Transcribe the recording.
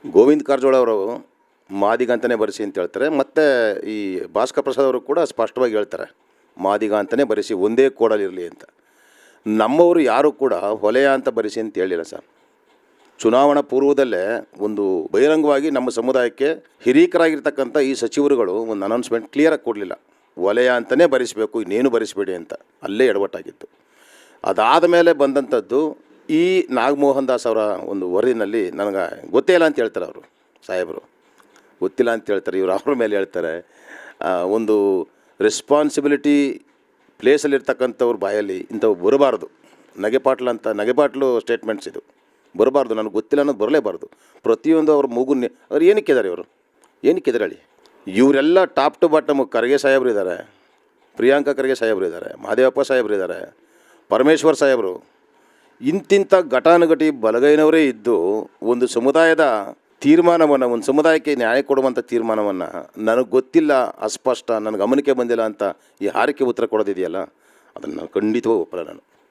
ಗೋವಿಂದ ಕಾರಜೋಳ ಅವರು ಮಾದಿಗ ಅಂತಲೇ ಬರೆಸಿ ಅಂತ ಹೇಳ್ತಾರೆ. ಮತ್ತು ಈ ಭಾಸ್ಕರ್ ಪ್ರಸಾದ್ ಅವರು ಕೂಡ ಸ್ಪಷ್ಟವಾಗಿ ಹೇಳ್ತಾರೆ, ಮಾದಿಗ ಅಂತಲೇ ಬರೆಸಿ, ಒಂದೇ ಕೋಡಲಿರಲಿ ಅಂತ. ನಮ್ಮವರು ಯಾರೂ ಕೂಡ ಹೊಲೆಯ ಅಂತ ಬರೆಸಿ ಅಂತ ಹೇಳಿಲ್ಲ ಸರ್. ಚುನಾವಣಾ ಪೂರ್ವದಲ್ಲೇ ಒಂದು ಬಹಿರಂಗವಾಗಿ ನಮ್ಮ ಸಮುದಾಯಕ್ಕೆ ಹಿರೀಕರಾಗಿರ್ತಕ್ಕಂಥ ಈ ಸಚಿವರುಗಳು ಒಂದು ಅನೌನ್ಸ್ಮೆಂಟ್ ಕ್ಲಿಯರಾಗಿ ಕೊಡಲಿಲ್ಲ, ವಲಯ ಅಂತಲೇ ಬರೆಸಬೇಕು, ಇನ್ನೇನು ಬರೆಸಬೇಡಿ ಅಂತ. ಅಲ್ಲೇ ಎಡವಟ್ಟಾಗಿತ್ತು. ಅದಾದ ಮೇಲೆ ಬಂದಂಥದ್ದು ಈ ನಾಗಮೋಹನ್ ದಾಸ್ ಅವರ ಒಂದು ವರದಿನಲ್ಲಿ ನನಗೆ ಗೊತ್ತೇ ಇಲ್ಲ ಅಂತ ಹೇಳ್ತಾರೆ ಅವರು ಸಾಹೇಬರು, ಗೊತ್ತಿಲ್ಲ ಅಂತ ಹೇಳ್ತಾರೆ. ಇವರು ಅವ್ರ ಮೇಲೆ ಹೇಳ್ತಾರೆ, ಒಂದು ರೆಸ್ಪಾನ್ಸಿಬಿಲಿಟಿ ಪ್ಲೇಸಲ್ಲಿರ್ತಕ್ಕಂಥವ್ರ ಬಾಯಲ್ಲಿ ಇಂಥವು ಬರಬಾರ್ದು. ನಗೆಪಾಟ್ಲು ಸ್ಟೇಟ್ಮೆಂಟ್ಸ್ ಇದು ಬರಬಾರ್ದು. ನನಗೆ ಗೊತ್ತಿಲ್ಲ ಅನ್ನೋದು ಬರಲೇಬಾರ್ದು. ಪ್ರತಿಯೊಂದು ಅವ್ರ ಮೂಗುನ್ನೇ ಅವ್ರು ಏನಕ್ಕಿದ್ದಾರೆ, ಏನಕ್ಕೆ ಎದುರಾಳಿ? ಇವರೆಲ್ಲ ಟಾಪ್ ಟು ಬಾಟಮ್ ಖರ್ಗೆ ಸಾಹೇಬರು ಇದ್ದಾರೆ, ಪ್ರಿಯಾಂಕಾ ಖರ್ಗೆ ಸಾಹೇಬರು ಇದ್ದಾರೆ, ಮಹದೇವಪ್ಪ ಸಾಹೇಬರು ಇದ್ದಾರೆ, ಪರಮೇಶ್ವರ್ ಸಾಹೇಬರು. ಇಂತಿಂಥ ಘಟಾನುಘಟಿ ಬಲಗೈನವರೇ ಇದ್ದು ಒಂದು ಸಮುದಾಯದ ತೀರ್ಮಾನವನ್ನು, ಒಂದು ಸಮುದಾಯಕ್ಕೆ ನ್ಯಾಯ ಕೊಡುವಂಥ ತೀರ್ಮಾನವನ್ನು ನನಗೆ ಗೊತ್ತಿಲ್ಲ, ಅಸ್ಪಷ್ಟ, ನನಗೆ ಗಮನಕ್ಕೆ ಬಂದಿಲ್ಲ ಅಂತ ಈ ಹಾರಿಕೆ ಉತ್ತರ ಕೊಡೋದಿದೆಯಲ್ಲ, ಅದನ್ನು ಖಂಡಿತವಾಗಿ ಒಪ್ಪಲ್ಲ ನಾನು.